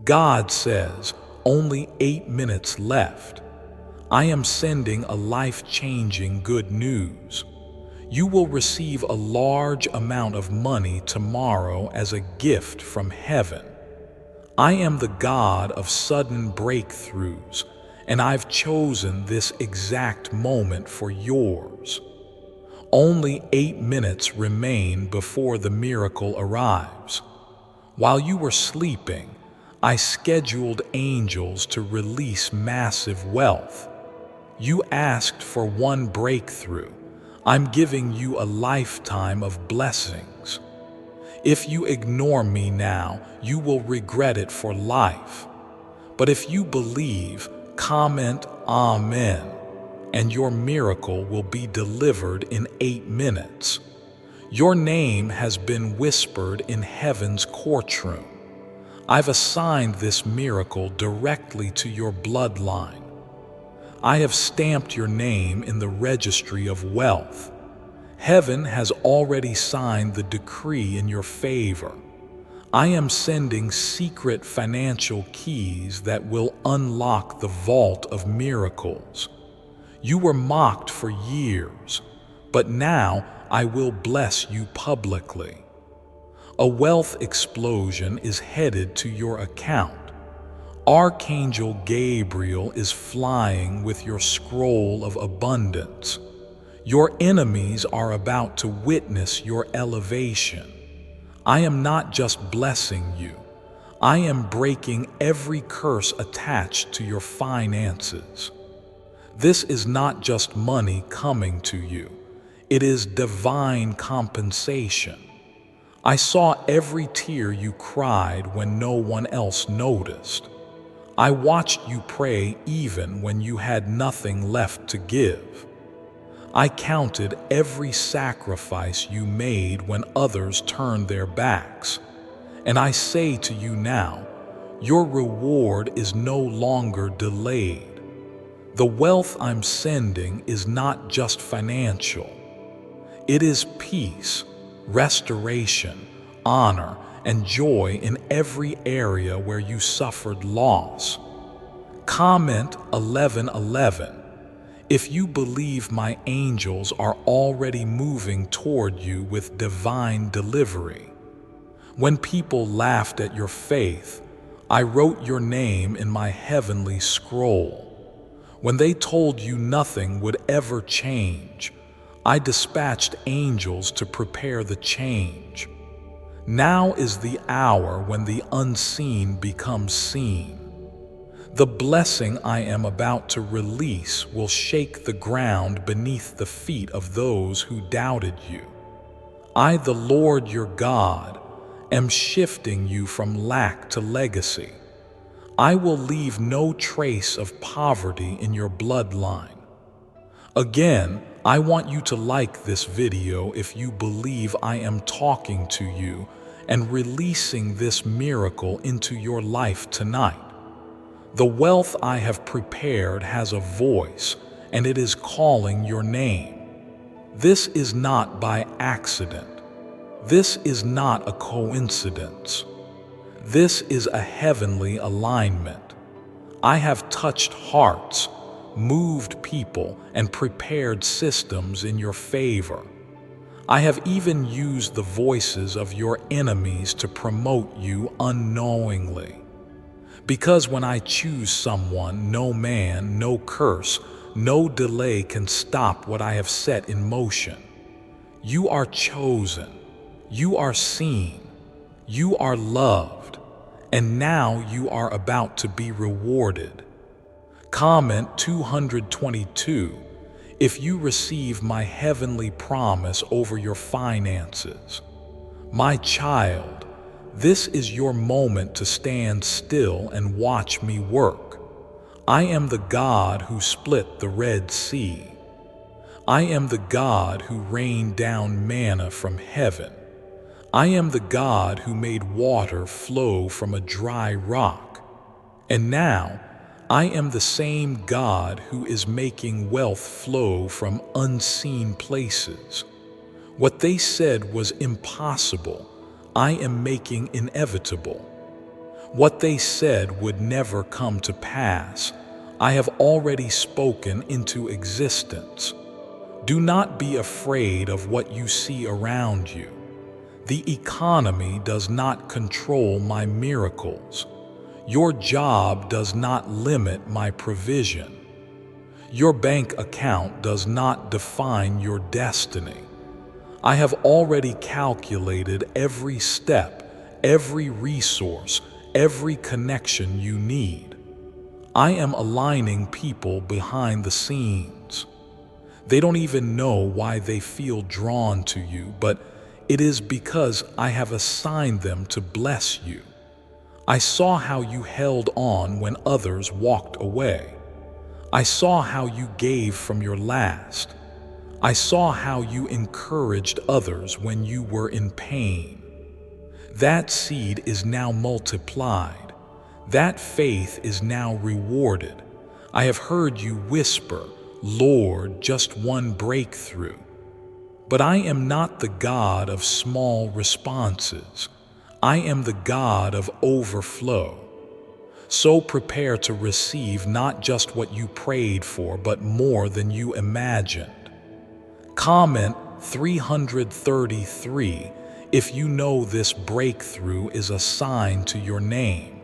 God says, only 8 minutes left. I am sending a life-changing good news. You will receive a large amount of money tomorrow as a gift from heaven. I am the God of sudden breakthroughs, and I've chosen this exact moment for yours. Only 8 minutes remain before the miracle arrives. While you were sleeping, I scheduled angels to release massive wealth. You asked for one breakthrough. I'm giving you a lifetime of blessings. If you ignore me now, you will regret it for life. But if you believe, comment Amen, and your miracle will be delivered in 8 minutes. Your name has been whispered in heaven's courtroom. I've assigned this miracle directly to your bloodline. I have stamped your name in the registry of wealth. Heaven has already signed the decree in your favor. I am sending secret financial keys that will unlock the vault of miracles. You were mocked for years, but now I will bless you publicly. A wealth explosion is headed to your account. Archangel Gabriel is flying with your scroll of abundance. Your enemies are about to witness your elevation. I am not just blessing you. I am breaking every curse attached to your finances. This is not just money coming to you. It is divine compensation. I saw every tear you cried when no one else noticed. I watched you pray even when you had nothing left to give. I counted every sacrifice you made when others turned their backs. And I say to you now, your reward is no longer delayed. The wealth I'm sending is not just financial. It is peace, restoration, honor, and joy in every area where you suffered loss. Comment 1111 if you believe my angels are already moving toward you with divine delivery. When people laughed at your faith, I wrote your name in my heavenly scroll. When they told you nothing would ever change, I dispatched angels to prepare the change. Now is the hour when the unseen becomes seen. The blessing I am about to release will shake the ground beneath the feet of those who doubted you. I, the Lord your God, am shifting you from lack to legacy. I will leave no trace of poverty in your bloodline. Again, I want you to like this video if you believe I am talking to you and releasing this miracle into your life tonight. The wealth I have prepared has a voice, and it is calling your name. This is not by accident. This is not a coincidence. This is a heavenly alignment. I have touched hearts, moved people, and prepared systems in your favor. I have even used the voices of your enemies to promote you unknowingly. Because when I choose someone, no man, no curse, no delay can stop what I have set in motion. You are chosen, you are seen, you are loved, and now you are about to be rewarded. Comment 222 if you receive my heavenly promise over your finances. My child, this is your moment to stand still and watch me work. I am the God who split the Red Sea. I am the God who rained down manna from heaven. I am the God who made water flow from a dry rock. And now, I am the same God who is making wealth flow from unseen places. What they said was impossible, I am making inevitable. What they said would never come to pass, I have already spoken into existence. Do not be afraid of what you see around you. The economy does not control my miracles. Your job does not limit my provision. Your bank account does not define your destiny. I have already calculated every step, every resource, every connection you need. I am aligning people behind the scenes. They don't even know why they feel drawn to you, but it is because I have assigned them to bless you. I saw how you held on when others walked away. I saw how you gave from your last. I saw how you encouraged others when you were in pain. That seed is now multiplied. That faith is now rewarded. I have heard you whisper, "Lord, just one breakthrough." But I am not the God of small responses. I am the God of overflow. So prepare to receive not just what you prayed for, but more than you imagined. Comment 333 if you know this breakthrough is a sign to your name.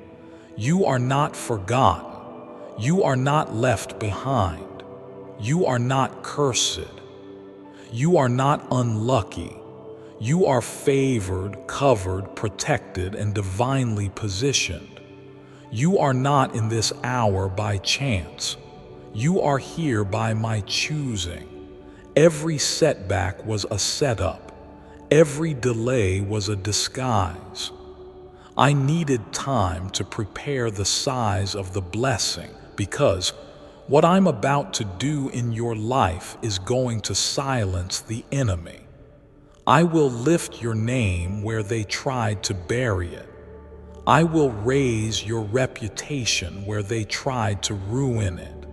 You are not forgotten. You are not left behind. You are not cursed. You are not unlucky. You are favored, covered, protected, and divinely positioned. You are not in this hour by chance. You are here by my choosing. Every setback was a setup. Every delay was a disguise. I needed time to prepare the size of the blessing because what I'm about to do in your life is going to silence the enemy. I will lift your name where they tried to bury it. I will raise your reputation where they tried to ruin it.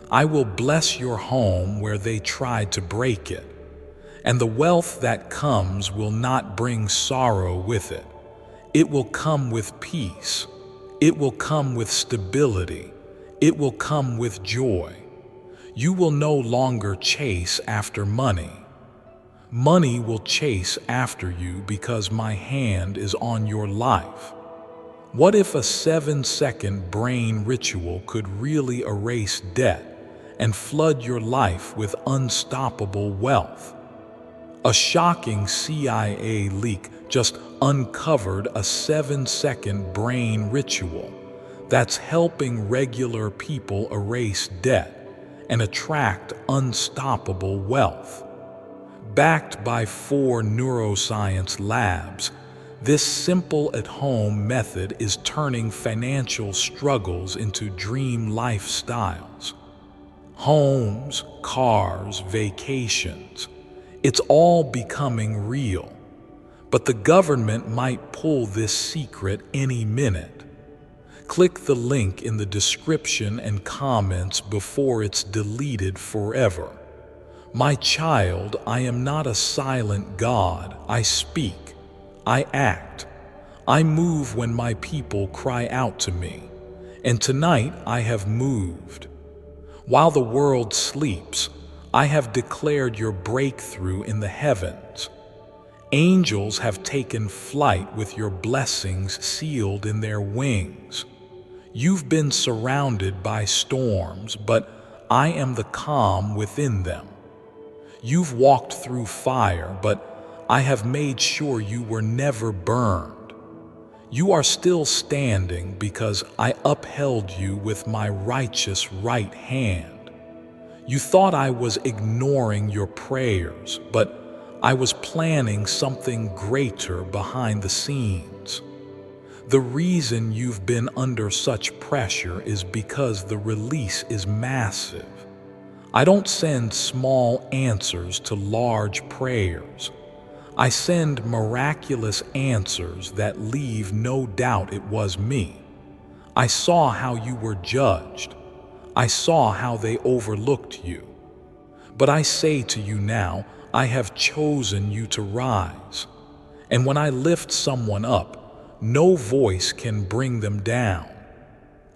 I will bless your home where they tried to break it. And the wealth that comes will not bring sorrow with it. It will come with peace. It will come with stability. It will come with joy. You will no longer chase after money. Money will chase after you because my hand is on your life. What if a 7-second brain ritual could really erase debt and flood your life with unstoppable wealth? A shocking CIA leak just uncovered a 7-second brain ritual that's helping regular people erase debt and attract unstoppable wealth. Backed by 4 neuroscience labs, this simple at-home method is turning financial struggles into dream lifestyles. Homes, cars, vacations. It's all becoming real. But the government might pull this secret any minute. Click the link in the description and comments before it's deleted forever. My child, I am not a silent God. I speak. I act. I move when my people cry out to me. And tonight I have moved. While the world sleeps, I have declared your breakthrough in the heavens. Angels have taken flight with your blessings sealed in their wings. You've been surrounded by storms, but I am the calm within them. You've walked through fire, but I have made sure you were never burned. You are still standing because I upheld you with my righteous right hand. You thought I was ignoring your prayers, but I was planning something greater behind the scenes. The reason you've been under such pressure is because the release is massive. I don't send small answers to large prayers. I send miraculous answers that leave no doubt it was me. I saw how you were judged. I saw how they overlooked you. But I say to you now, I have chosen you to rise. And when I lift someone up, No voice can bring them down.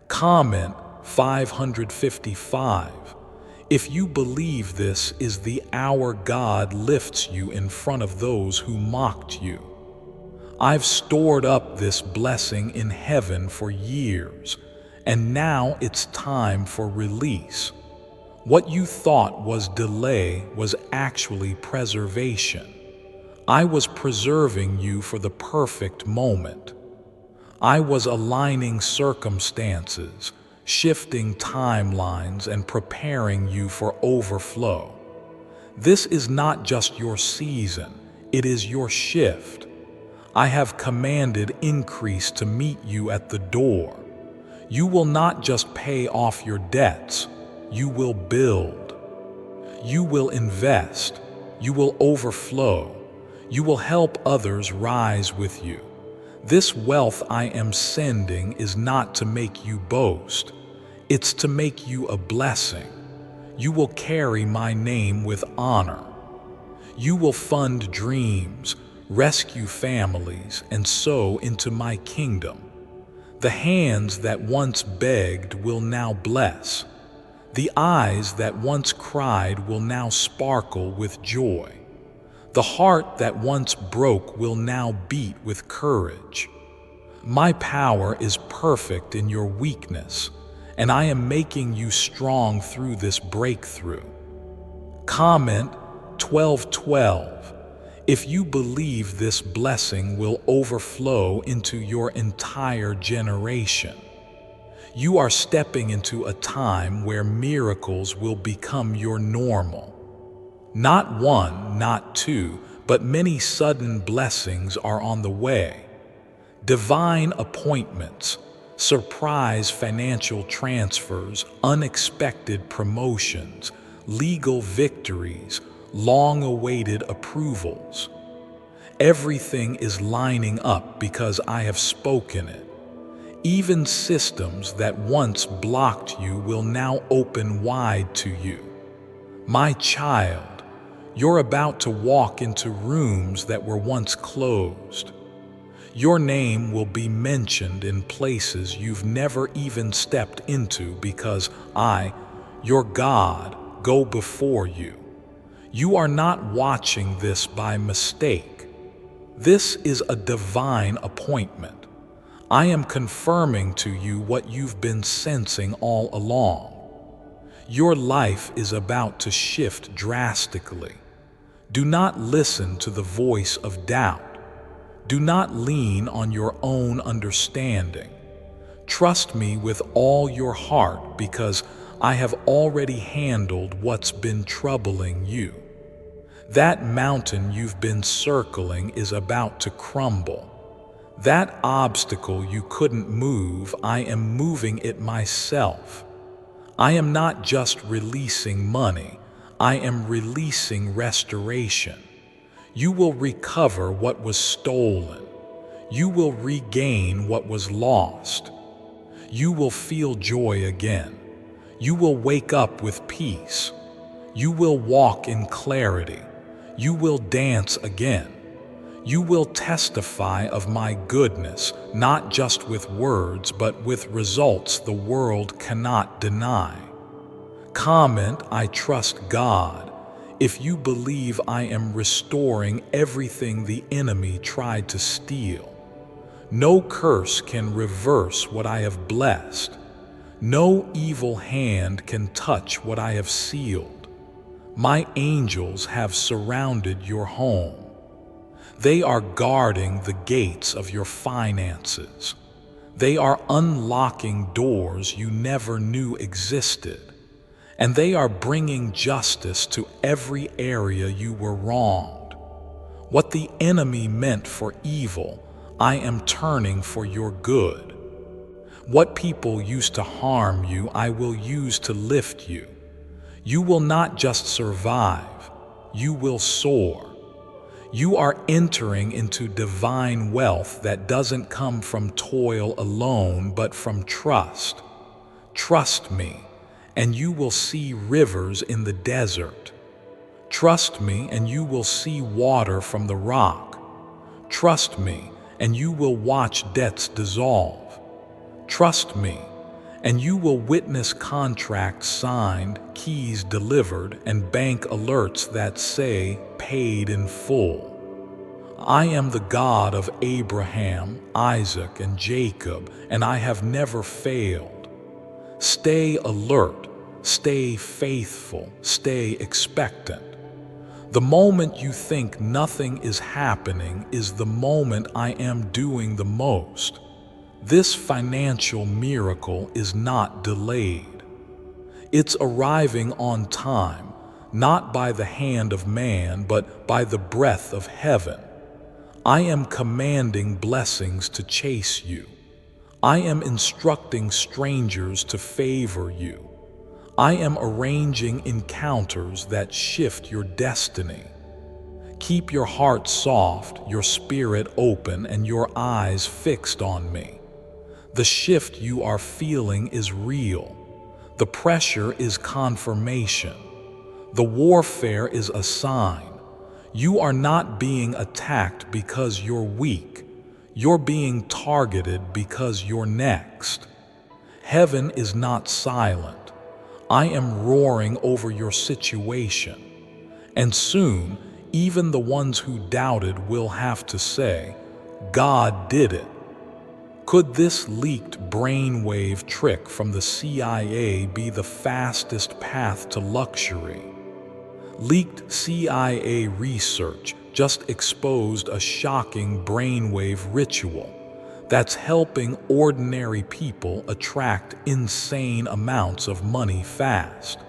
Comment 555. If you believe this is the hour God lifts you in front of those who mocked you. I've stored up this blessing in heaven for years, and now it's time for release. What you thought was delay was actually preservation. I was preserving you for the perfect moment. I was aligning circumstances, shifting timelines, and preparing you for overflow. This is not just your season, it is your shift. I have commanded increase to meet you at the door. You will not just pay off your debts, you will build. You will invest. You will overflow. You will help others rise with you. This wealth I am sending is not to make you boast. It's to make you a blessing. You will carry my name with honor. You will fund dreams, rescue families, and sow into my kingdom. The hands that once begged will now bless. The eyes that once cried will now sparkle with joy. The heart that once broke will now beat with courage. My power is perfect in your weakness, and I am making you strong through this breakthrough. Comment 1212. If you believe this blessing will overflow into your entire generation. You are stepping into a time where miracles will become your normal. Not one, not two, but many sudden blessings are on the way. Divine appointments, surprise financial transfers, unexpected promotions, legal victories, long-awaited approvals. Everything is lining up because I have spoken it. Even systems that once blocked you will now open wide to you. My child, you're about to walk into rooms that were once closed. Your name will be mentioned in places you've never even stepped into because I, your God, go before you. You are not watching this by mistake. This is a divine appointment. I am confirming to you what you've been sensing all along. Your life is about to shift drastically. Do not listen to the voice of doubt. Do not lean on your own understanding. Trust me with all your heart because I have already handled what's been troubling you. That mountain you've been circling is about to crumble. That obstacle you couldn't move, I am moving it myself. I am not just releasing money, I am releasing restoration. You will recover what was stolen. You will regain what was lost. You will feel joy again. You will wake up with peace. You will walk in clarity. You will dance again. You will testify of my goodness, not just with words, but with results the world cannot deny. Comment, I trust God, if you believe I am restoring everything the enemy tried to steal. No curse can reverse what I have blessed. No evil hand can touch what I have sealed. My angels have surrounded your home. They are guarding the gates of your finances. They are unlocking doors you never knew existed. And they are bringing justice to every area you were wronged. What the enemy meant for evil, I am turning for your good. What people used to harm you, I will use to lift you. You will not just survive, you will soar. You are entering into divine wealth that doesn't come from toil alone, but from trust. Trust me, and you will see rivers in the desert. Trust me, and you will see water from the rock. Trust me, and you will watch debts dissolve. Trust me, and you will witness contracts signed, keys delivered, and bank alerts that say paid in full. I am the God of Abraham, Isaac, and Jacob, and I have never failed. Stay alert, stay faithful, stay expectant. The moment you think nothing is happening is the moment I am doing the most. This financial miracle is not delayed. It's arriving on time, not by the hand of man, but by the breath of heaven. I am commanding blessings to chase you. I am instructing strangers to favor you. I am arranging encounters that shift your destiny. Keep your heart soft, your spirit open, and your eyes fixed on me. The shift you are feeling is real. The pressure is confirmation. The warfare is a sign. You are not being attacked because you're weak. You're being targeted because you're next. Heaven is not silent. I am roaring over your situation. And soon, even the ones who doubted will have to say, God did it. Could this leaked brainwave trick from the CIA be the fastest path to luxury? Leaked CIA research just exposed a shocking brainwave ritual that's helping ordinary people attract insane amounts of money fast.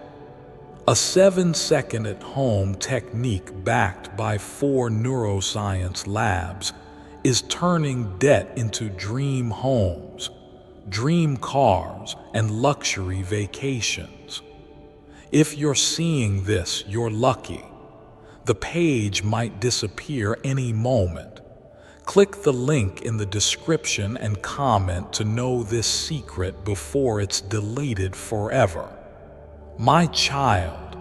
A 7-second at-home technique backed by 4 neuroscience labs is turning debt into dream homes, dream cars, and luxury vacations. If you're seeing this, you're lucky. The page might disappear any moment. Click the link in the description and comment to know this secret before it's deleted forever. My child,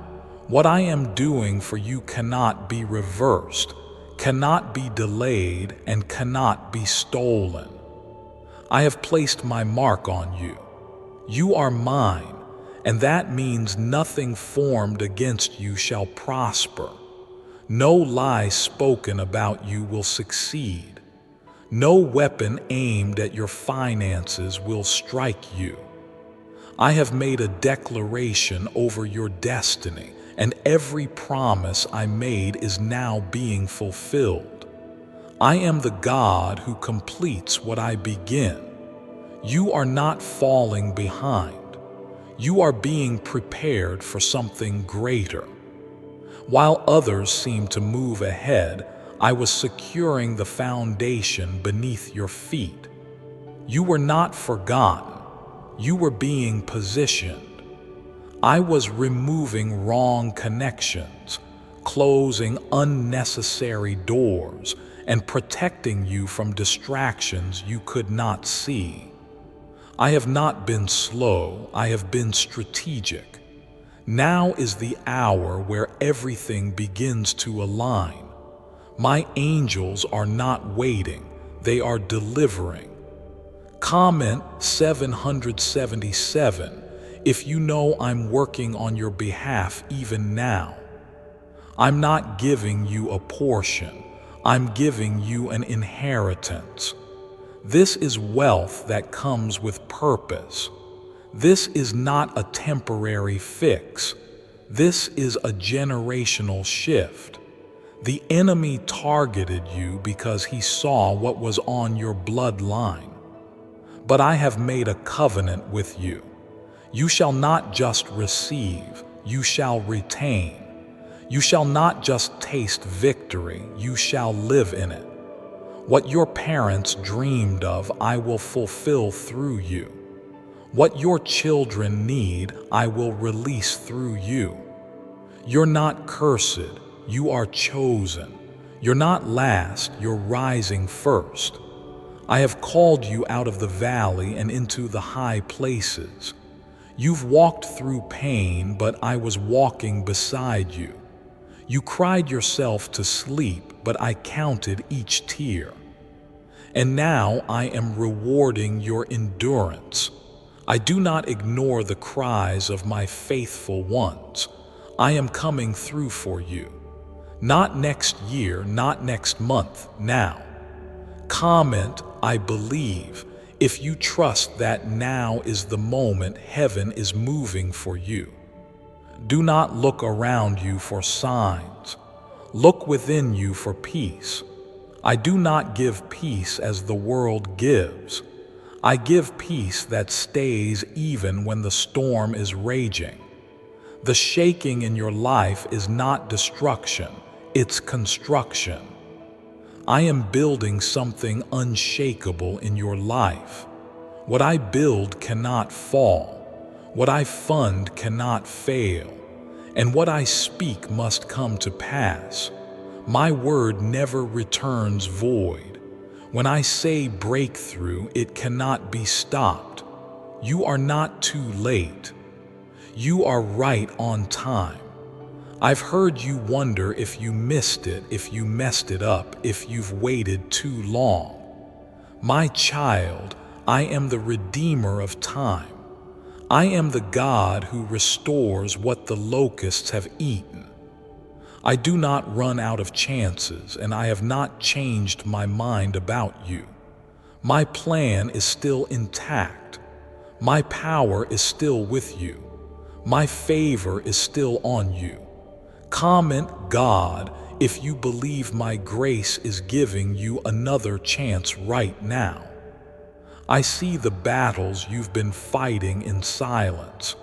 what I am doing for you cannot be reversed, cannot be delayed, and cannot be stolen. I have placed my mark on you. You are mine, and that means nothing formed against you shall prosper. No lie spoken about you will succeed. No weapon aimed at your finances will strike you. I have made a declaration over your destiny, and every promise I made is now being fulfilled. I am the God who completes what I begin. You are not falling behind. You are being prepared for something greater. While others seem to move ahead, I was securing the foundation beneath your feet. You were not forgotten. You were being positioned. I was removing wrong connections, closing unnecessary doors, and protecting you from distractions you could not see. I have not been slow, I have been strategic. Now is the hour where everything begins to align. My angels are not waiting, they are delivering. Comment 777 if you know I'm working on your behalf even now. I'm not giving you a portion, I'm giving you an inheritance. This is wealth that comes with purpose. This is not a temporary fix. This is a generational shift. The enemy targeted you because he saw what was on your bloodline. But I have made a covenant with you. You shall not just receive, you shall retain. You shall not just taste victory, you shall live in it. What your parents dreamed of, I will fulfill through you. What your children need, I will release through you. You're not cursed, you are chosen. You're not last, you're rising first. I have called you out of the valley and into the high places. You've walked through pain, but I was walking beside you. You cried yourself to sleep, but I counted each tear. And now I am rewarding your endurance. I do not ignore the cries of my faithful ones. I am coming through for you. Not next year, not next month, now. Comment, I believe, if you trust that now is the moment heaven is moving for you. Do not look around you for signs. Look within you for peace. I do not give peace as the world gives. I give peace that stays even when the storm is raging. The shaking in your life is not destruction, it's construction. I am building something unshakable in your life. What I build cannot fall. What I fund cannot fail. And what I speak must come to pass. My word never returns void. When I say breakthrough, it cannot be stopped. You are not too late. You are right on time. I've heard you wonder if you missed it, if you messed it up, if you've waited too long. My child, I am the Redeemer of time. I am the God who restores what the locusts have eaten. I do not run out of chances, and I have not changed my mind about you. My plan is still intact. My power is still with you. My favor is still on you. Comment, God, if you believe my grace is giving you another chance right now. I see the battles you've been fighting in silence.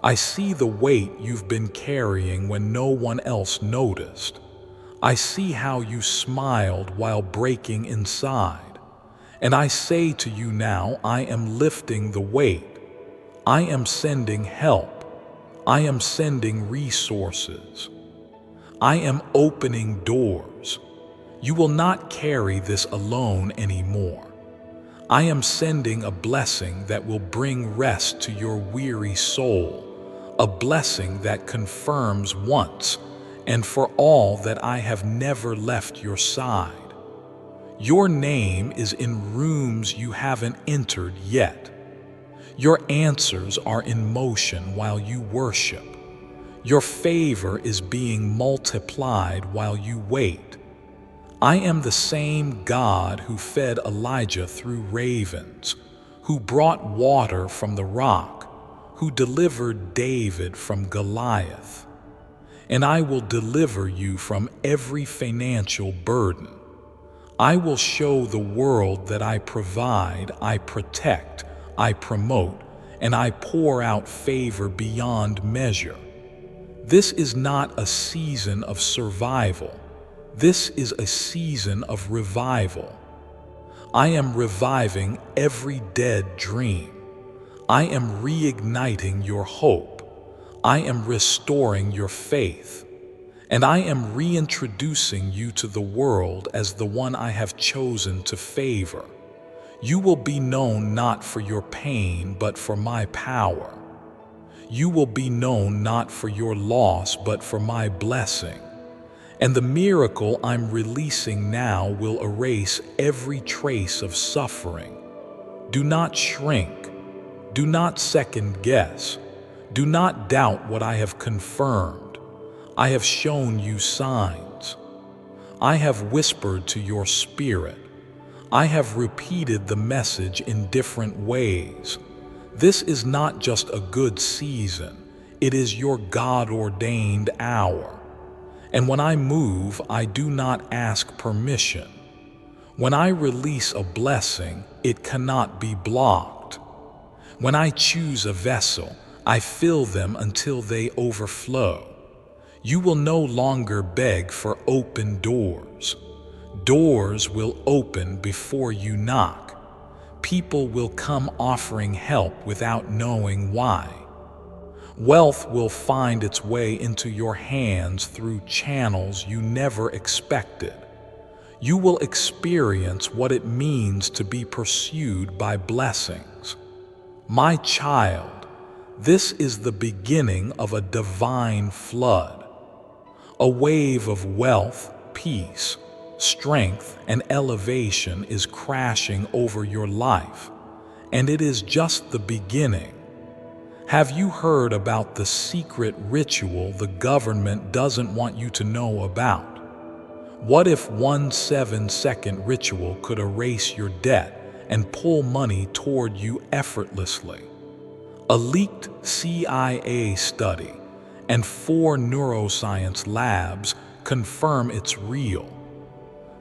I see the weight you've been carrying when no one else noticed. I see how you smiled while breaking inside. And I say to you now, I am lifting the weight. I am sending help. I am sending resources. I am opening doors. You will not carry this alone anymore. I am sending a blessing that will bring rest to your weary soul, a blessing that confirms once and for all that I have never left your side. Your name is in rooms you haven't entered yet. Your answers are in motion while you worship. Your favor is being multiplied while you wait. I am the same God who fed Elijah through ravens, who brought water from the rock, who delivered David from Goliath. And I will deliver you from every financial burden. I will show the world that I provide, I protect, I promote, and I pour out favor beyond measure. This is not a season of survival. This is a season of revival. I am reviving every dead dream. I am reigniting your hope. I am restoring your faith. And I am reintroducing you to the world as the one I have chosen to favor. You will be known not for your pain, but for my power. You will be known not for your loss, but for my blessing. And the miracle I'm releasing now will erase every trace of suffering. Do not shrink. Do not second guess. Do not doubt what I have confirmed. I have shown you signs. I have whispered to your spirit. I have repeated the message in different ways. This is not just a good season. It is your God-ordained hour. And when I move, I do not ask permission. When I release a blessing, it cannot be blocked. When I choose a vessel, I fill them until they overflow. You will no longer beg for open doors. Doors will open before you knock. People will come offering help without knowing why. Wealth will find its way into your hands through channels you never expected. You will experience what it means to be pursued by blessings. My child, this is the beginning of a divine flood, a wave of wealth, peace, Strength and elevation is crashing over your life, and it is just the beginning. Have you heard about the secret ritual the government doesn't want you to know about? What if one 7-second ritual could erase your debt and pull money toward you effortlessly? A leaked CIA study and 4 neuroscience labs confirm it's real.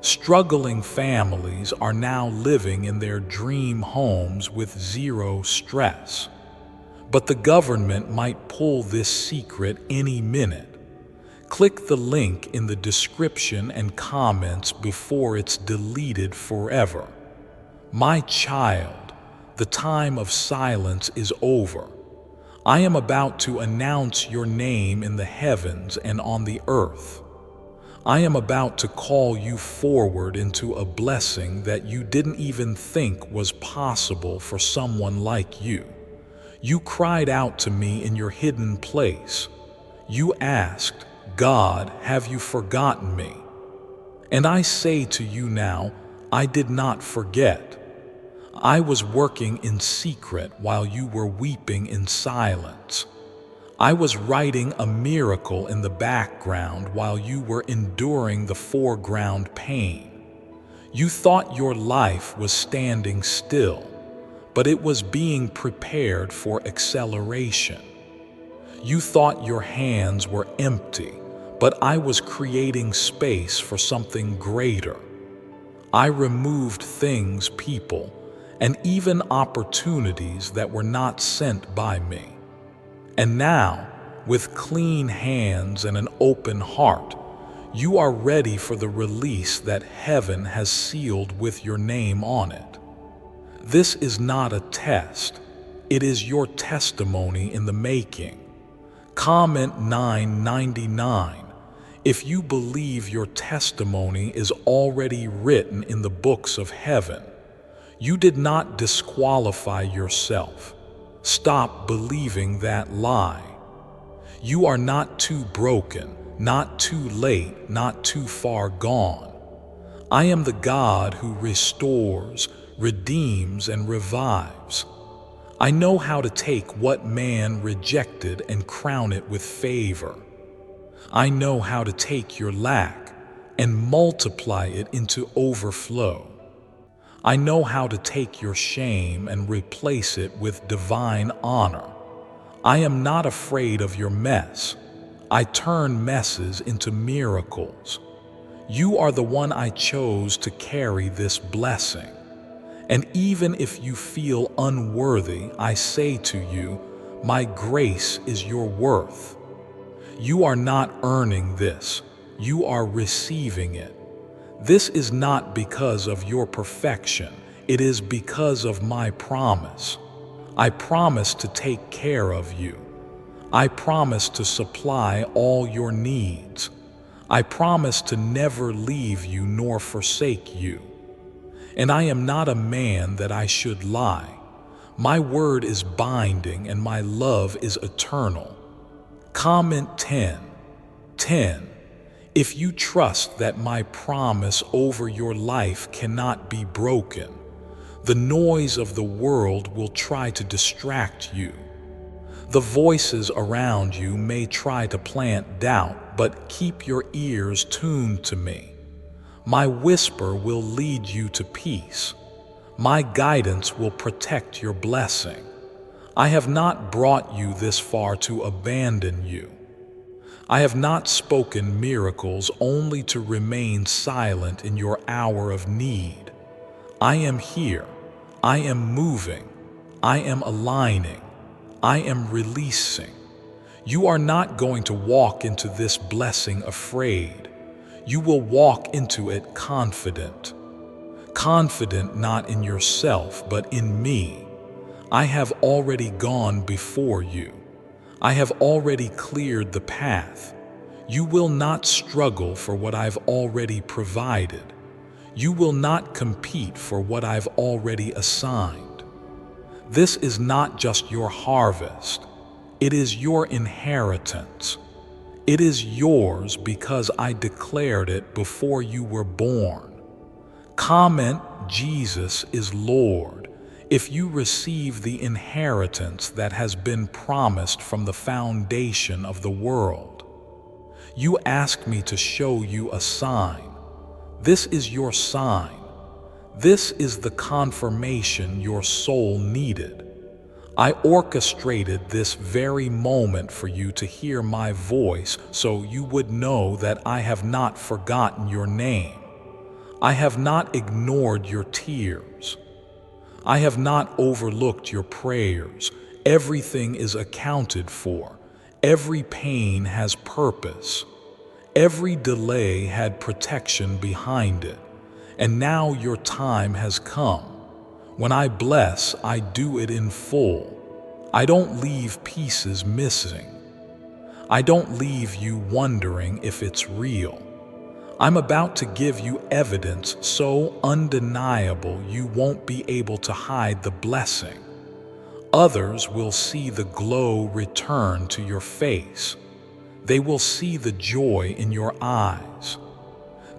Struggling families are now living in their dream homes with zero stress. But the government might pull this secret any minute. Click the link in the description and comments before it's deleted forever. My child, the time of silence is over. I am about to announce your name in the heavens and on the earth. I am about to call you forward into a blessing that you didn't even think was possible for someone like you. You cried out to me in your hidden place. You asked, God, have you forgotten me? And I say to you now, I did not forget. I was working in secret while you were weeping in silence. I was writing a miracle in the background while you were enduring the foreground pain. You thought your life was standing still, but it was being prepared for acceleration. You thought your hands were empty, but I was creating space for something greater. I removed things, people, and even opportunities that were not sent by me. And now, with clean hands and an open heart, you are ready for the release that heaven has sealed with your name on it. This is not a test. It is your testimony in the making. Comment 999 if you believe your testimony is already written in the books of heaven. You did not disqualify yourself. Stop believing that lie. You are not too broken, not too late, not too far gone. I am the God who restores, redeems, and revives. I know how to take what man rejected and crown it with favor. I know how to take your lack and multiply it into overflow. I know how to take your shame and replace it with divine honor. I am not afraid of your mess. I turn messes into miracles. You are the one I chose to carry this blessing. And even if you feel unworthy, I say to you, my grace is your worth. You are not earning this. You are receiving it. This is not because of your perfection. It is because of my promise. I promise to take care of you. I promise to supply all your needs. I promise to never leave you nor forsake you. And I am not a man that I should lie. My word is binding and my love is eternal. Comment 10. If you trust that my promise over your life cannot be broken, the noise of the world will try to distract you. The voices around you may try to plant doubt, but keep your ears tuned to me. My whisper will lead you to peace. My guidance will protect your blessing. I have not brought you this far to abandon you. I have not spoken miracles only to remain silent in your hour of need. I am here. I am moving. I am aligning. I am releasing. You are not going to walk into this blessing afraid. You will walk into it confident. Confident not in yourself, but in me. I have already gone before you. I have already cleared the path. You will not struggle for what I've already provided. You will not compete for what I've already assigned. This is not just your harvest. It is your inheritance. It is yours because I declared it before you were born. Comment Jesus is Lord if you receive the inheritance that has been promised from the foundation of the world. You asked me to show you a sign. This is your sign. This is the confirmation your soul needed. I orchestrated this very moment for you to hear my voice so you would know that I have not forgotten your name. I have not ignored your tears. I have not overlooked your prayers. Everything is accounted for. Every pain has purpose. Every delay had protection behind it. And now your time has come. When I bless, I do it in full. I don't leave pieces missing. I don't leave you wondering if it's real. I'm about to give you evidence so undeniable you won't be able to hide the blessing. Others will see the glow return to your face. They will see the joy in your eyes.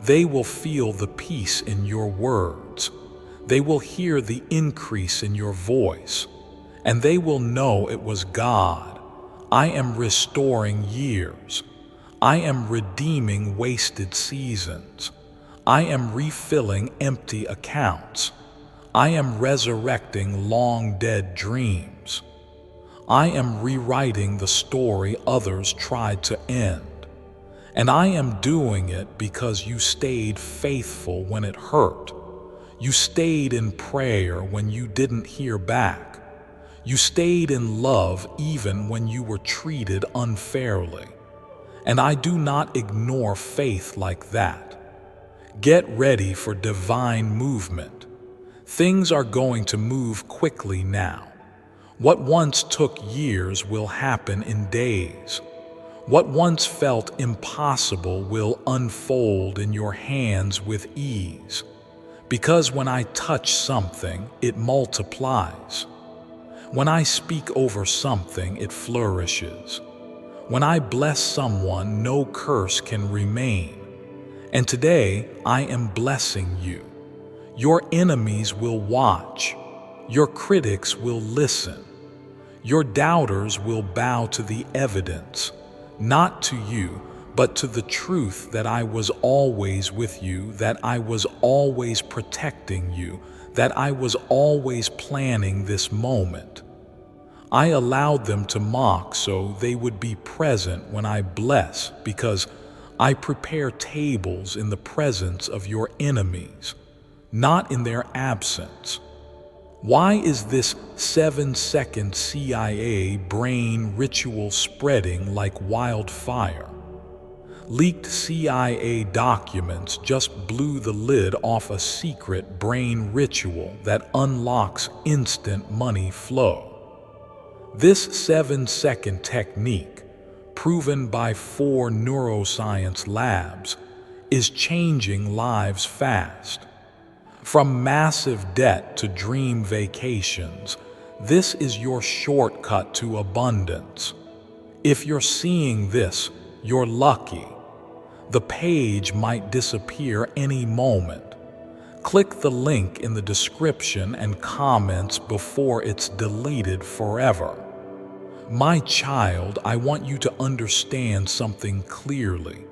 They will feel the peace in your words. They will hear the increase in your voice, and they will know it was God. I am restoring years. I am redeeming wasted seasons. I am refilling empty accounts. I am resurrecting long-dead dreams. I am rewriting the story others tried to end. And I am doing it because you stayed faithful when it hurt. You stayed in prayer when you didn't hear back. You stayed in love even when you were treated unfairly. And I do not ignore faith like that. Get ready for divine movement. Things are going to move quickly now. What once took years will happen in days. What once felt impossible will unfold in your hands with ease. Because when I touch something, it multiplies. When I speak over something, it flourishes. When I bless someone, no curse can remain. And today, I am blessing you. Your enemies will watch. Your critics will listen. Your doubters will bow to the evidence, not to you, but to the truth that I was always with you, that I was always protecting you, that I was always planning this moment. I allowed them to mock so they would be present when I bless, because I prepare tables in the presence of your enemies, not in their absence. Why is this 7-second CIA brain ritual spreading like wildfire? Leaked CIA documents just blew the lid off a secret brain ritual that unlocks instant money flow. This 7-second technique, proven by 4 neuroscience labs, is changing lives fast. From massive debt to dream vacations, this is your shortcut to abundance. If you're seeing this, you're lucky. The page might disappear any moment. Click the link in the description and comments before it's deleted forever. My child, I want you to understand something clearly.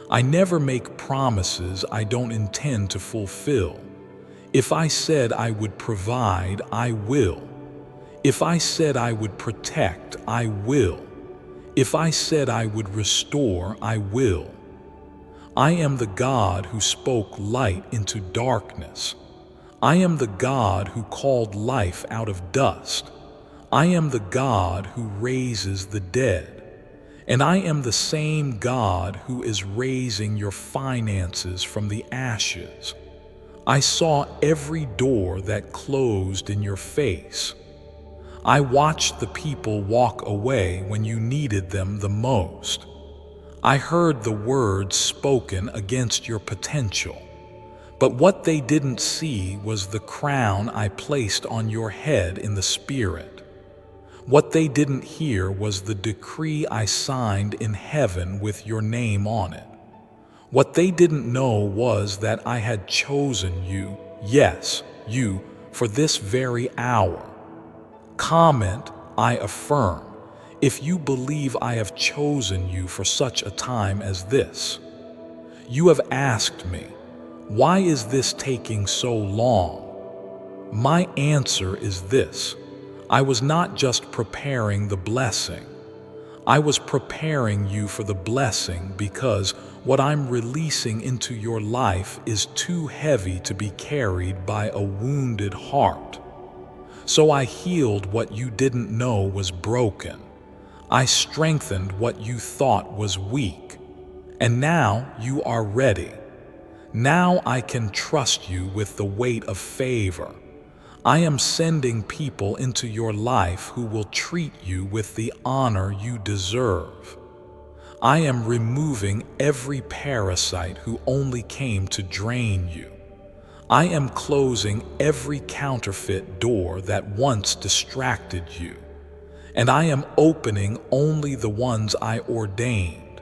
I never make promises I don't intend to fulfill. If I said I would provide, I will. If I said I would protect, I will. If I said I would restore, I will. I am the God who spoke light into darkness. I am the God who called life out of dust. I am the God who raises the dead. And I am the same God who is raising your finances from the ashes. I saw every door that closed in your face. I watched the people walk away when you needed them the most. I heard the words spoken against your potential, but what they didn't see was the crown I placed on your head in the spirit. What they didn't hear was the decree I signed in heaven with your name on it. What they didn't know was that I had chosen you, yes, you, for this very hour. Comment, I affirm, if you believe I have chosen you for such a time as this. You have asked me, why is this taking so long? My answer is this: I was not just preparing the blessing. I was preparing you for the blessing because what I'm releasing into your life is too heavy to be carried by a wounded heart. So I healed what you didn't know was broken. I strengthened what you thought was weak. And now you are ready. Now I can trust you with the weight of favor. I am sending people into your life who will treat you with the honor you deserve. I am removing every parasite who only came to drain you. I am closing every counterfeit door that once distracted you. And I am opening only the ones I ordained.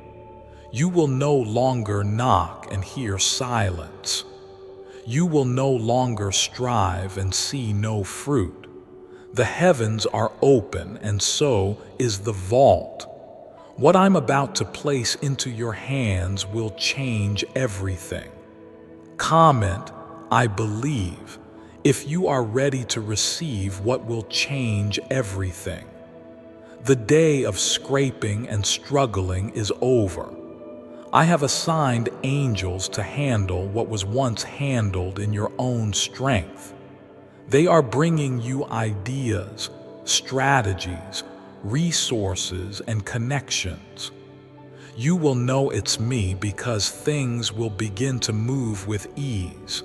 You will no longer knock and hear silence. You will no longer strive and see no fruit. The heavens are open, and so is the vault. What I'm about to place into your hands will change everything. Comment, I believe, if you are ready to receive what will change everything. The day of scraping and struggling is over. I have assigned angels to handle what was once handled in your own strength. They are bringing you ideas, strategies, resources, and connections. You will know it's me because things will begin to move with ease.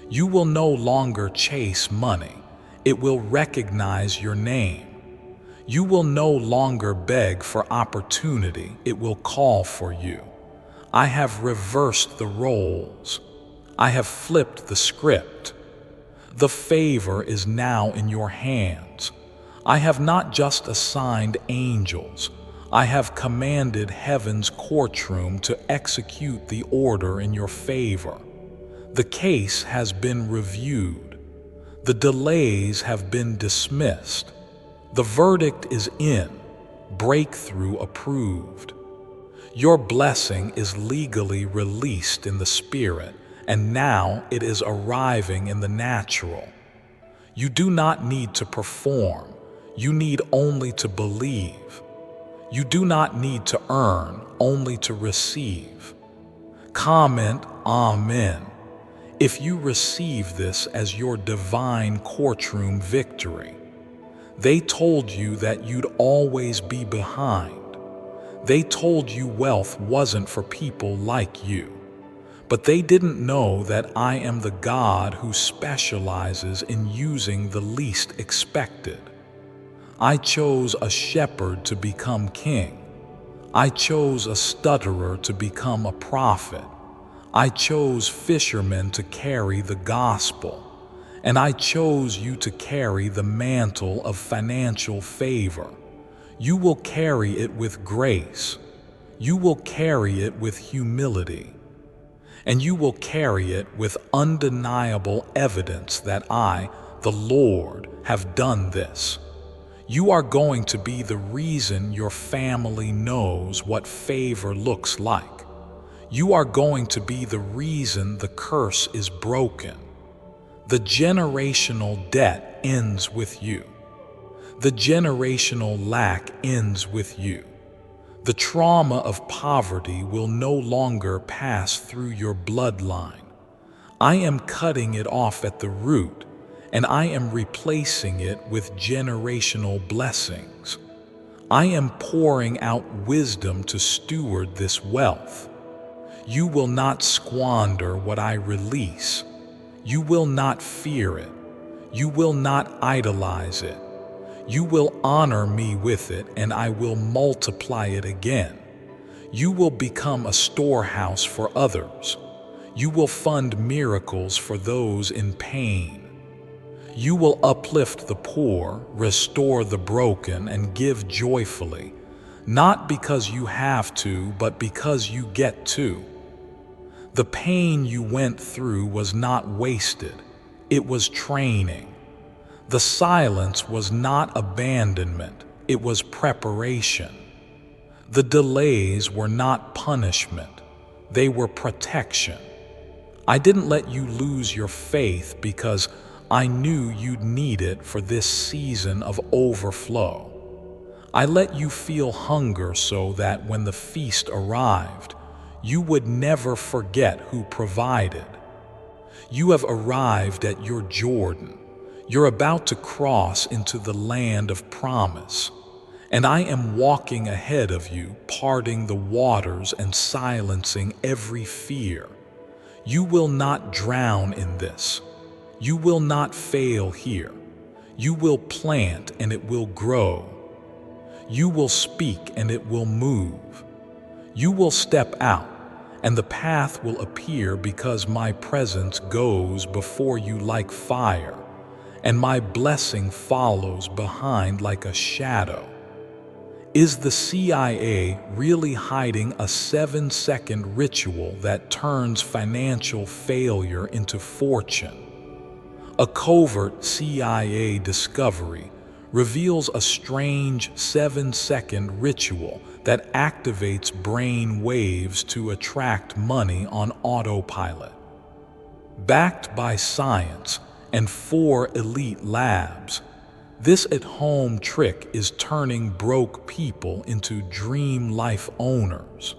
You will no longer chase money. It will recognize your name. You will no longer beg for opportunity. It will call for you. I have reversed the roles. I have flipped the script. The favor is now in your hands. I have not just assigned angels. I have commanded heaven's courtroom to execute the order in your favor. The case has been reviewed. The delays have been dismissed. The verdict is in. Breakthrough approved. Your blessing is legally released in the spirit, and now it is arriving in the natural. You do not need to perform. You need only to believe. You do not need to earn, only to receive. Comment, Amen, if you receive this as your divine courtroom victory. They told you that you'd always be behind. They told you wealth wasn't for people like you. But they didn't know that I am the God who specializes in using the least expected. I chose a shepherd to become king. I chose a stutterer to become a prophet. I chose fishermen to carry the gospel. And I chose you to carry the mantle of financial favor. You will carry it with grace. You will carry it with humility. And you will carry it with undeniable evidence that I, the Lord, have done this. You are going to be the reason your family knows what favor looks like. You are going to be the reason the curse is broken. The generational debt ends with you. The generational lack ends with you. The trauma of poverty will no longer pass through your bloodline. I am cutting it off at the root, and I am replacing it with generational blessings. I am pouring out wisdom to steward this wealth. You will not squander what I release. You will not fear it. You will not idolize it. You will honor me with it, and I will multiply it again. You will become a storehouse for others. You will fund miracles for those in pain. You will uplift the poor, restore the broken, and give joyfully, not because you have to, but because you get to. The pain you went through was not wasted, it was training. The silence was not abandonment, it was preparation. The delays were not punishment, they were protection. I didn't let you lose your faith because I knew you'd need it for this season of overflow. I let you feel hunger so that when the feast arrived, you would never forget who provided. You have arrived at your Jordan. You're about to cross into the land of promise. And I am walking ahead of you, parting the waters and silencing every fear. You will not drown in this. You will not fail here. You will plant and it will grow. You will speak and it will move. You will step out and the path will appear because my presence goes before you like fire, and my blessing follows behind like a shadow. Is the CIA really hiding a 7-second ritual that turns financial failure into fortune? A covert CIA discovery reveals a strange 7-second ritual that activates brain waves to attract money on autopilot. Backed by science and 4 elite labs, this at-home trick is turning broke people into dream life owners.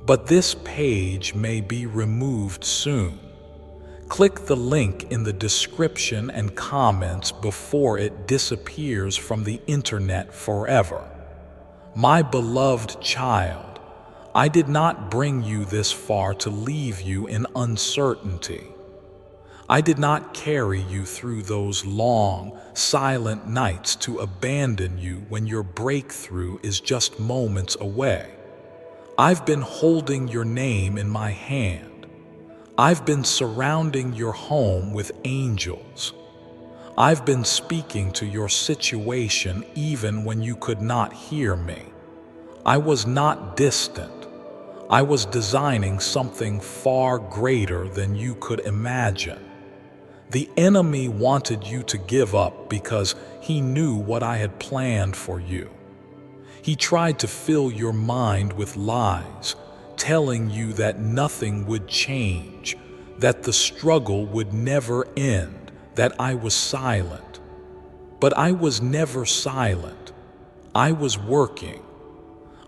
But this page may be removed soon. Click the link in the description and comments before it disappears from the internet forever. My beloved child, I did not bring you this far to leave you in uncertainty. I did not carry you through those long, silent nights to abandon you when your breakthrough is just moments away. I've been holding your name in my hand. I've been surrounding your home with angels. I've been speaking to your situation even when you could not hear me. I was not distant. I was designing something far greater than you could imagine. The enemy wanted you to give up because he knew what I had planned for you. He tried to fill your mind with lies, telling you that nothing would change, that the struggle would never end, that I was silent. But I was never silent. I was working.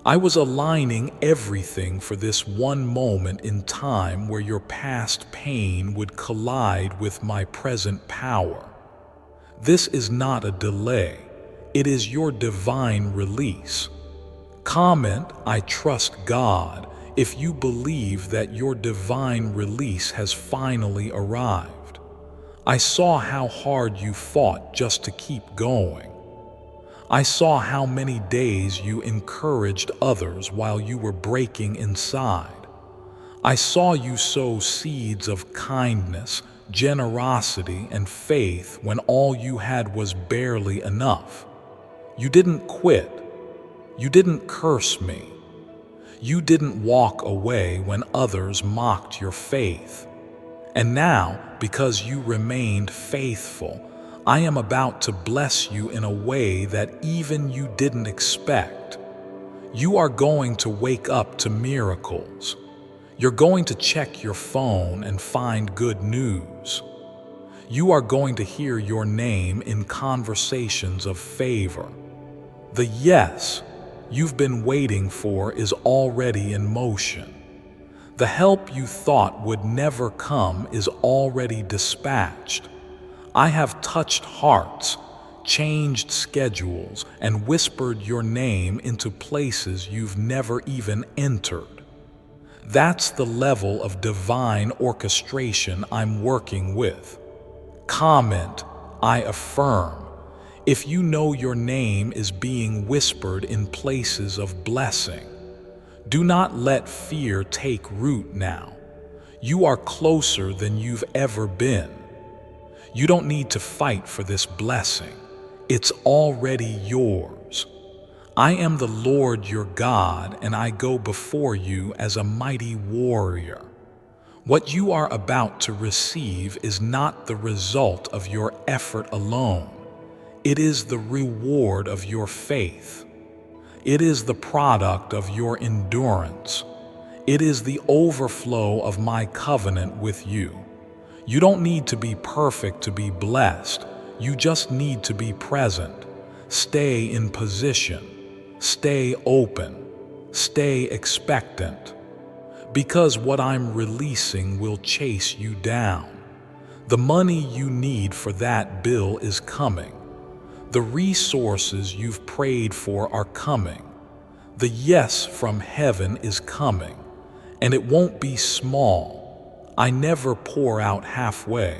I was aligning everything for this one moment in time where your past pain would collide with my present power. This is not a delay. It is your divine release. Comment, "I trust God," if you believe that your divine release has finally arrived. I saw how hard you fought just to keep going. I saw how many days you encouraged others while you were breaking inside. I saw you sow seeds of kindness, generosity, and faith when all you had was barely enough. You didn't quit. You didn't curse me. You didn't walk away when others mocked your faith. And now, because you remained faithful, I am about to bless you in a way that even you didn't expect. You are going to wake up to miracles. You're going to check your phone and find good news. You are going to hear your name in conversations of favor. The yes you've been waiting for is already in motion. The help you thought would never come is already dispatched. I have touched hearts, changed schedules, and whispered your name into places you've never even entered. That's the level of divine orchestration I'm working with. Comment, "I affirm," if you know your name is being whispered in places of blessing. Do not let fear take root now. You are closer than you've ever been. You don't need to fight for this blessing. It's already yours. I am the Lord your God, and I go before you as a mighty warrior. What you are about to receive is not the result of your effort alone. It is the reward of your faith. It is the product of your endurance. It is the overflow of my covenant with you. You don't need to be perfect to be blessed. You just need to be present. Stay in position. Stay open. Stay expectant. Because what I'm releasing will chase you down. The money you need for that bill is coming. The resources you've prayed for are coming. The yes from heaven is coming, and it won't be small. I never pour out halfway.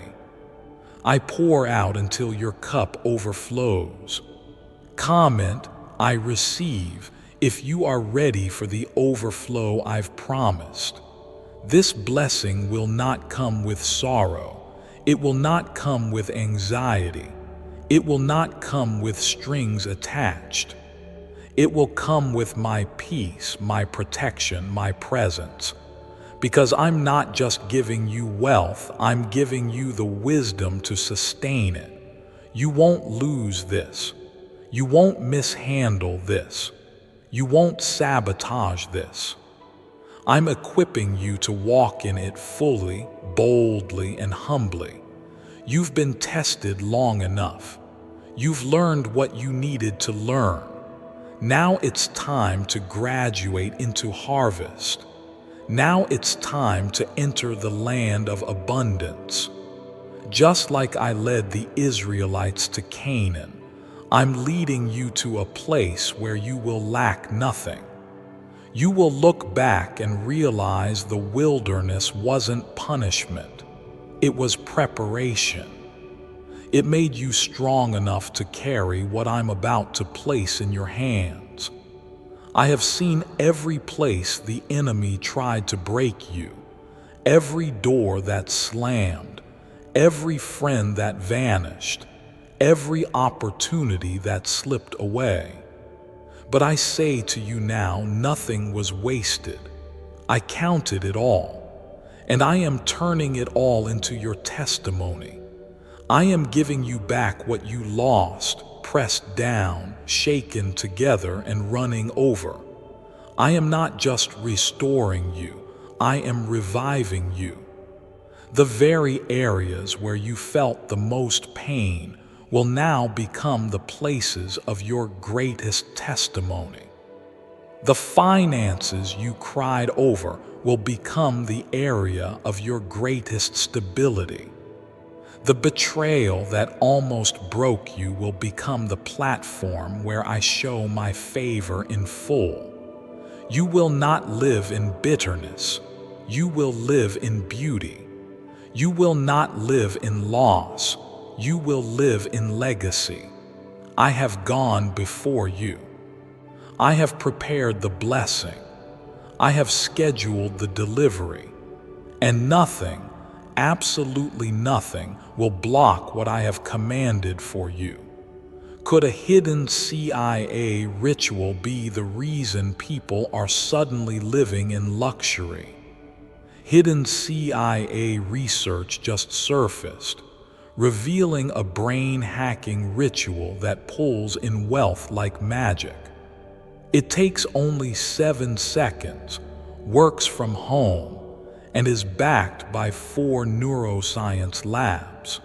I pour out until your cup overflows. Comment, I receive, if you are ready for the overflow I've promised. This blessing will not come with sorrow. It will not come with anxiety. It will not come with strings attached. It will come with my peace, my protection, my presence. Because I'm not just giving you wealth, I'm giving you the wisdom to sustain it. You won't lose this. You won't mishandle this. You won't sabotage this. I'm equipping you to walk in it fully, boldly, and humbly. You've been tested long enough. You've learned what you needed to learn. Now it's time to graduate into harvest. Now it's time to enter the land of abundance. Just like I led the Israelites to Canaan, I'm leading you to a place where you will lack nothing. You will look back and realize the wilderness wasn't punishment. It was preparation. It made you strong enough to carry what I'm about to place in your hands. I have seen every place the enemy tried to break you, every door that slammed, every friend that vanished, every opportunity that slipped away. But I say to you now, nothing was wasted. I counted it all, and I am turning it all into your testimony. I am giving you back what you lost, pressed down, shaken together, and running over. I am not just restoring you, I am reviving you. The very areas where you felt the most pain will now become the places of your greatest testimony. The finances you cried over will become the area of your greatest stability. The betrayal that almost broke you will become the platform where I show my favor in full. You will not live in bitterness. You will live in beauty. You will not live in loss. You will live in legacy. I have gone before you. I have prepared the blessing. I have scheduled the delivery. And nothing, absolutely nothing, will block what I have commanded for you. Could a hidden CIA ritual be the reason people are suddenly living in luxury? Hidden CIA research just surfaced, revealing a brain-hacking ritual that pulls in wealth like magic. It takes only 7 seconds, works from home, and is backed by 4 neuroscience labs.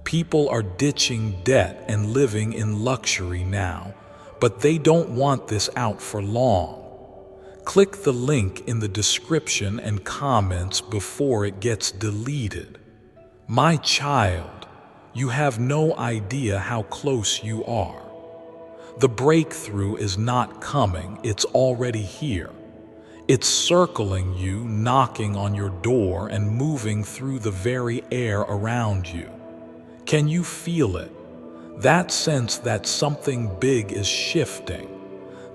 People are ditching debt and living in luxury now, but they don't want this out for long. Click the link in the description and comments before it gets deleted. My child, you have no idea how close you are. The breakthrough is not coming, it's already here. It's circling you, knocking on your door, and moving through the very air around you. Can you feel it? That sense that something big is shifting.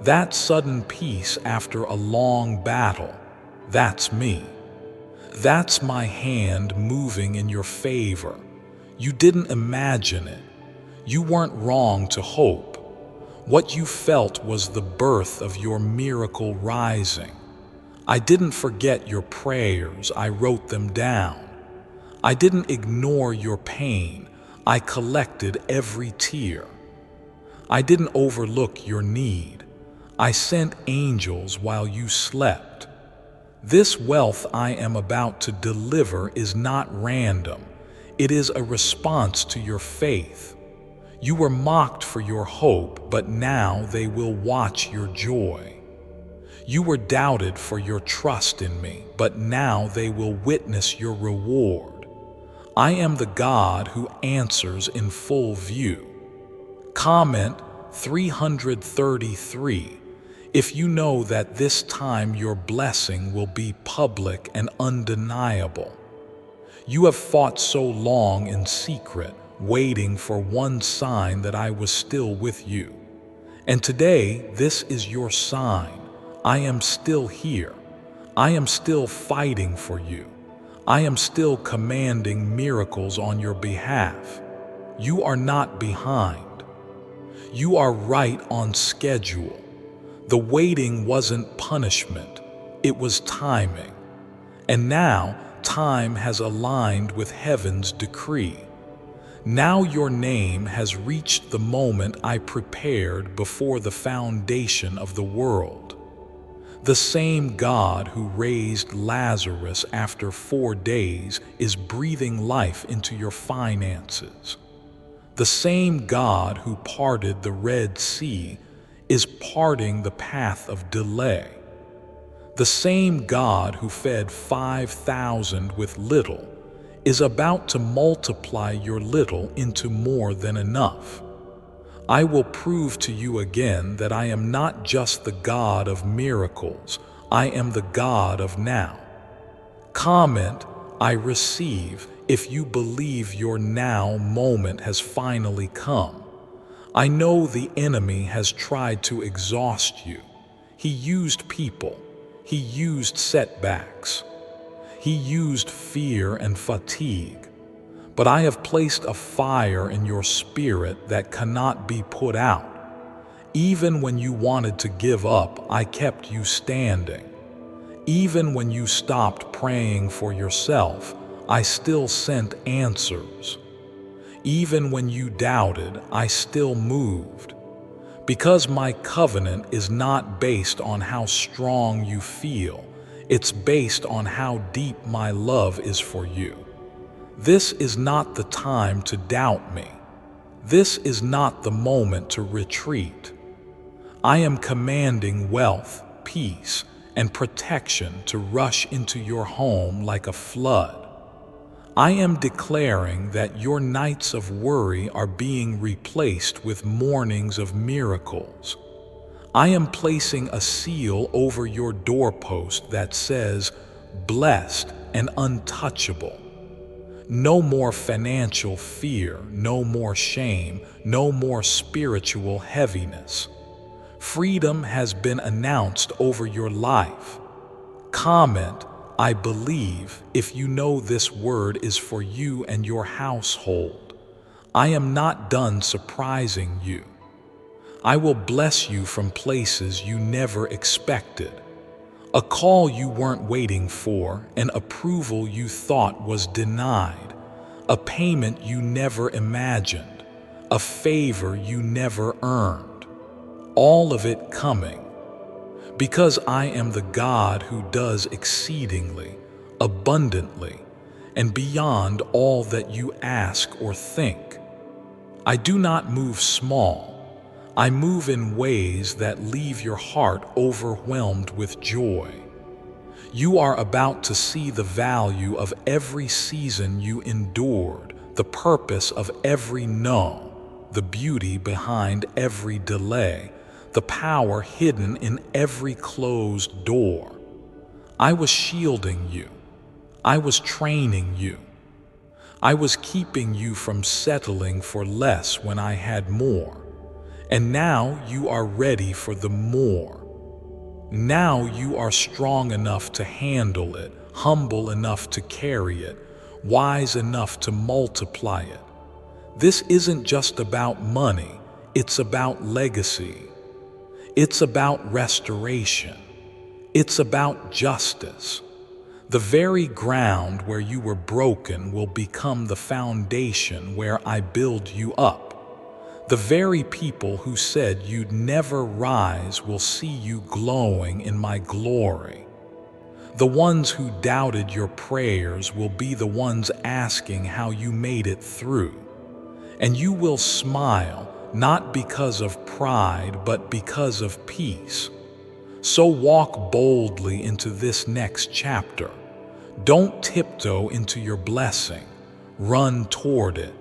That sudden peace after a long battle. That's me. That's my hand moving in your favor. You didn't imagine it. You weren't wrong to hope. What you felt was the birth of your miracle rising. I didn't forget your prayers, I wrote them down. I didn't ignore your pain, I collected every tear. I didn't overlook your need. I sent angels while you slept. This wealth I am about to deliver is not random. It is a response to your faith. You were mocked for your hope, but now they will watch your joy. You were doubted for your trust in me, but now they will witness your reward. I am the God who answers in full view. Comment 333 if you know that this time your blessing will be public and undeniable. You have fought so long in secret, waiting for one sign that I was still with you. And today, this is your sign. I am still here. I am still fighting for you. I am still commanding miracles on your behalf. You are not behind. You are right on schedule. The waiting wasn't punishment, it was timing. And now, time has aligned with heaven's decree. Now your name has reached the moment I prepared before the foundation of the world. The same God who raised Lazarus after 4 days is breathing life into your finances. The same God who parted the Red Sea is parting the path of delay. The same God who fed 5,000 with little is about to multiply your little into more than enough. I will prove to you again that I am not just the God of miracles, I am the God of now. Comment, I receive, if you believe your now moment has finally come. I know the enemy has tried to exhaust you. He used people. He used setbacks. He used fear and fatigue. But I have placed a fire in your spirit that cannot be put out. Even when you wanted to give up, I kept you standing. Even when you stopped praying for yourself, I still sent answers. Even when you doubted, I still moved. Because my covenant is not based on how strong you feel, it's based on how deep my love is for you. This is not the time to doubt me. This is not the moment to retreat. I am commanding wealth, peace, and protection to rush into your home like a flood. I am declaring that your nights of worry are being replaced with mornings of miracles. I am placing a seal over your doorpost that says, blessed and untouchable. No more financial fear, no more shame, no more spiritual heaviness. Freedom has been announced over your life. Comment, I believe, if you know this word is for you and your household. I am not done surprising you. I will bless you from places you never expected. A call you weren't waiting for, an approval you thought was denied, a payment you never imagined, a favor you never earned. All of it coming. Because I am the God who does exceedingly, abundantly, and beyond all that you ask or think. I do not move small. I move in ways that leave your heart overwhelmed with joy. You are about to see the value of every season you endured, the purpose of every no, the beauty behind every delay, the power hidden in every closed door. I was shielding you. I was training you. I was keeping you from settling for less when I had more. And now you are ready for the more. Now you are strong enough to handle it, humble enough to carry it, wise enough to multiply it. This isn't just about money, it's about legacy. It's about restoration. It's about justice. The very ground where you were broken will become the foundation where I build you up. The very people who said you'd never rise will see you glowing in my glory. The ones who doubted your prayers will be the ones asking how you made it through. And you will smile, not because of pride, but because of peace. So walk boldly into this next chapter. Don't tiptoe into your blessing. Run toward it.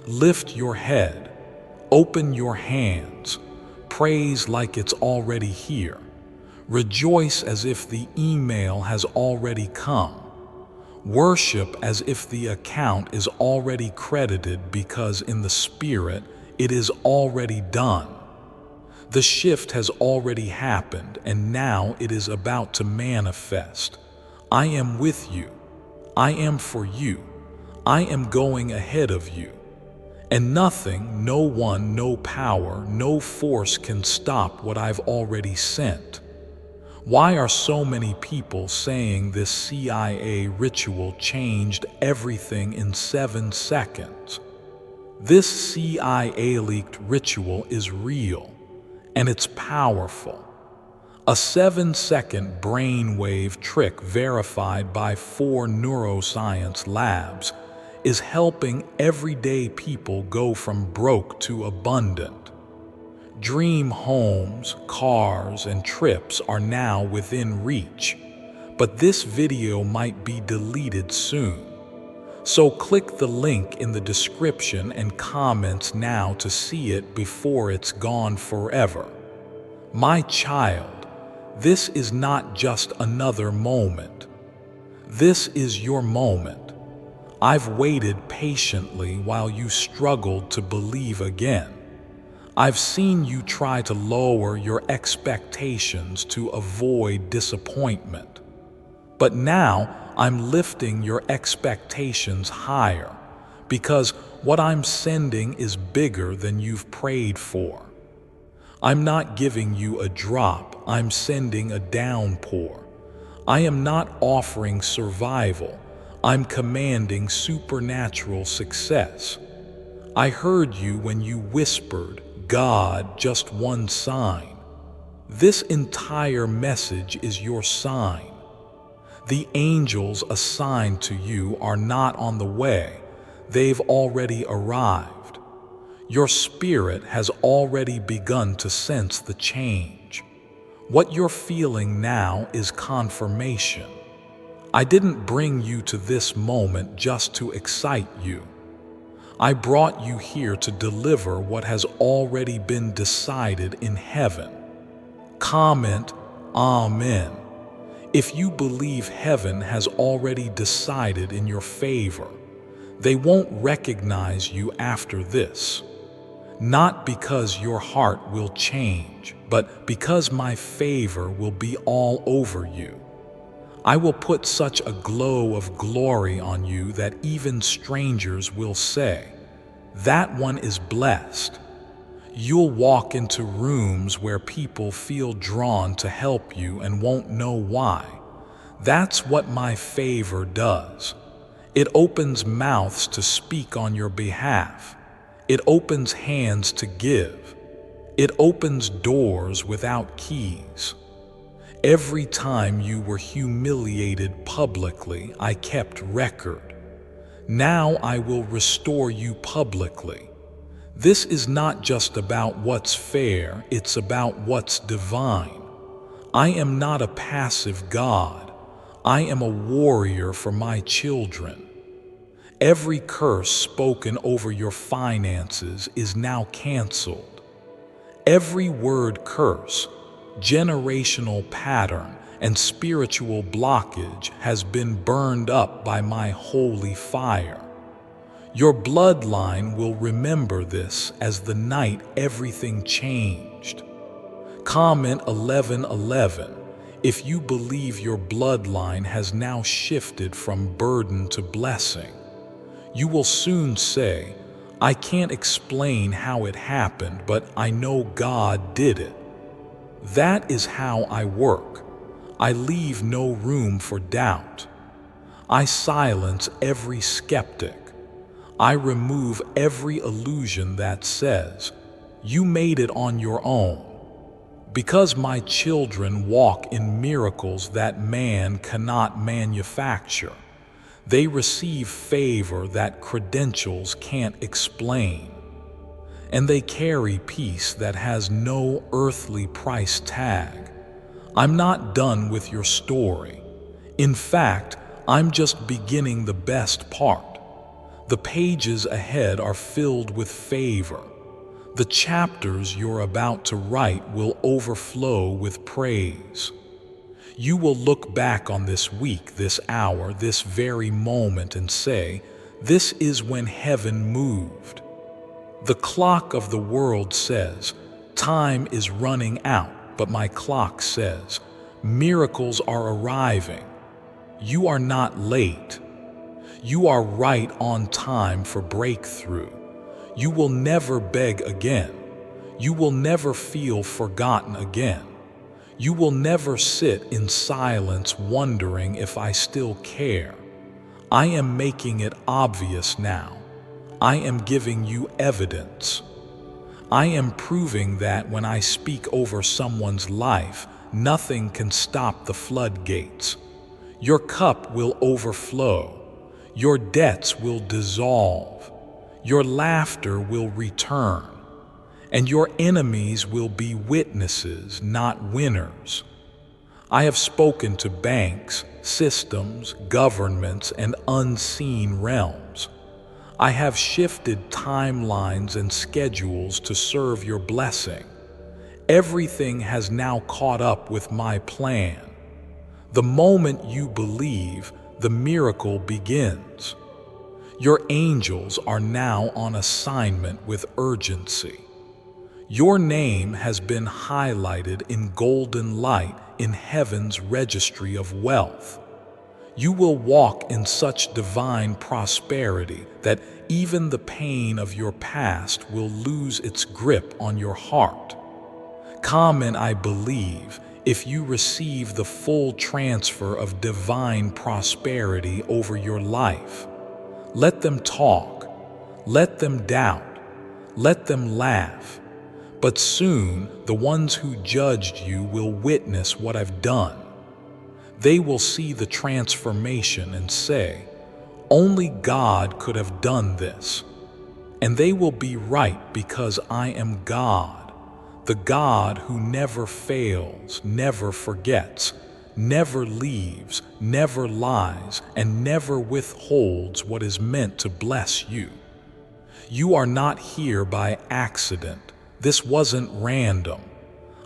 Lift your head. Open your hands. Praise like it's already here. Rejoice as if the email has already come. Worship as if the account is already credited, because in the Spirit it is already done. The shift has already happened, and now it is about to manifest. I am with you. I am for you. I am going ahead of you. And nothing, no one, no power, no force can stop what I've already sent. Why are so many people saying this CIA ritual changed everything in 7 seconds? This CIA-leaked ritual is real, and it's powerful. A 7-second brainwave trick verified by 4 neuroscience labs is helping everyday people go from broke to abundant. Dream homes, cars, and trips are now within reach, but this video might be deleted soon. So click the link in the description and comments now to see it before it's gone forever. My child, this is not just another moment. This is your moment. I've waited patiently while you struggled to believe again. I've seen you try to lower your expectations to avoid disappointment. But now I'm lifting your expectations higher, because what I'm sending is bigger than you've prayed for. I'm not giving you a drop, I'm sending a downpour. I am not offering survival, I'm commanding supernatural success. I heard you when you whispered, God, just one sign. This entire message is your sign. The angels assigned to you are not on the way. They've already arrived. Your spirit has already begun to sense the change. What you're feeling now is confirmation. I didn't bring you to this moment just to excite you. I brought you here to deliver what has already been decided in heaven. Comment, Amen, if you believe heaven has already decided in your favor. They won't recognize you after this. Not because your heart will change, but because my favor will be all over you. I will put such a glow of glory on you that even strangers will say, that one is blessed. You'll walk into rooms where people feel drawn to help you and won't know why. That's what my favor does. It opens mouths to speak on your behalf. It opens hands to give. It opens doors without keys. Every time you were humiliated publicly, I kept record. Now I will restore you publicly. This is not just about what's fair, it's about what's divine. I am not a passive God. I am a warrior for my children. Every curse spoken over your finances is now canceled. Every word curse, generational pattern, and spiritual blockage has been burned up by my holy fire. Your bloodline will remember this as the night everything changed. Comment 1111 if you believe your bloodline has now shifted from burden to blessing. You will soon say, I can't explain how it happened, but I know God did it. That is how I work. I leave no room for doubt. I silence every skeptic. I remove every illusion that says, "You made it on your own." Because my children walk in miracles that man cannot manufacture, they receive favor that credentials can't explain. And they carry peace that has no earthly price tag. I'm not done with your story. In fact, I'm just beginning the best part. The pages ahead are filled with favor. The chapters you're about to write will overflow with praise. You will look back on this week, this hour, this very moment and say, "This is when heaven moved." The clock of the world says, "Time is running out," but my clock says, "Miracles are arriving." You are not late. You are right on time for breakthrough. You will never beg again. You will never feel forgotten again. You will never sit in silence wondering if I still care. I am making it obvious now. I am giving you evidence. I am proving that when I speak over someone's life, nothing can stop the floodgates. Your cup will overflow. Your debts will dissolve. Your laughter will return. And your enemies will be witnesses, not winners. I have spoken to banks, systems, governments, and unseen realms. I have shifted timelines and schedules to serve your blessing. Everything has now caught up with my plan. The moment you believe, the miracle begins. Your angels are now on assignment with urgency. Your name has been highlighted in golden light in heaven's registry of wealth. You will walk in such divine prosperity that even the pain of your past will lose its grip on your heart. Comment "I believe" if you receive the full transfer of divine prosperity over your life. Let them talk. Let them doubt. Let them laugh. But soon the ones who judged you will witness what I've done. They will see the transformation and say, "Only God could have done this." And they will be right, because I am God, the God who never fails, never forgets, never leaves, never lies, and never withholds what is meant to bless you. You are not here by accident. This wasn't random.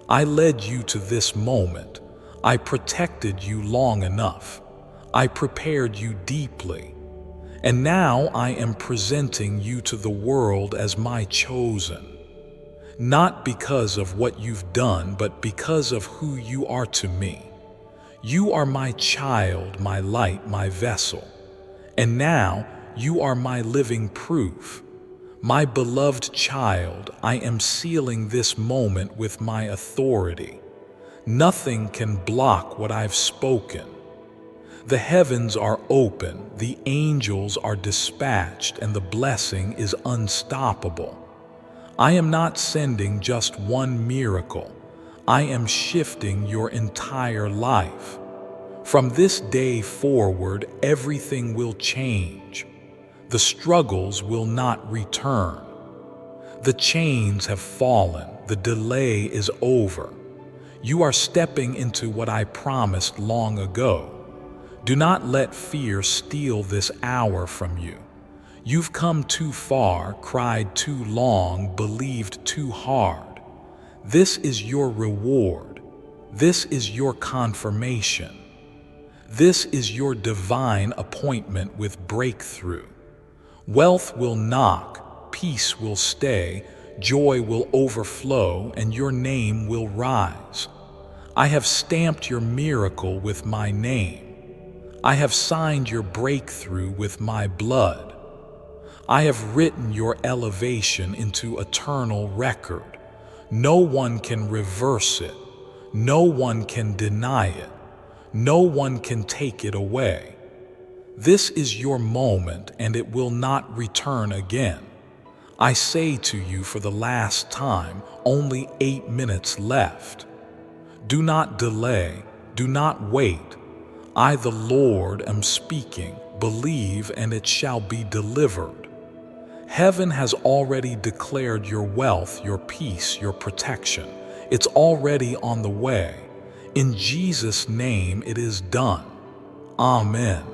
I led you to this moment. I protected you long enough. I prepared you deeply. And now I am presenting you to the world as my chosen. Not because of what you've done, but because of who you are to me. You are my child, my light, my vessel. And now you are my living proof. My beloved child, I am sealing this moment with my authority. Nothing can block what I've spoken. The heavens are open, the angels are dispatched, and the blessing is unstoppable. I am not sending just one miracle. I am shifting your entire life. From this day forward, everything will change. The struggles will not return. The chains have fallen. The delay is over. You are stepping into what I promised long ago. Do not let fear steal this hour from you. You've come too far, cried too long, believed too hard. This is your reward. This is your confirmation. This is your divine appointment with breakthrough. Wealth will knock, peace will stay, joy will overflow, and your name will rise. I have stamped your miracle with my name. I have signed your breakthrough with my blood. I have written your elevation into eternal record. No one can reverse it. No one can deny it. No one can take it away. This is your moment, and it will not return again. I say to you for the last time, only 8 minutes left. Do not delay, do not wait. I, the Lord, am speaking. Believe, and it shall be delivered. Heaven has already declared your wealth, your peace, your protection. It's already on the way. In Jesus' name it is done. Amen.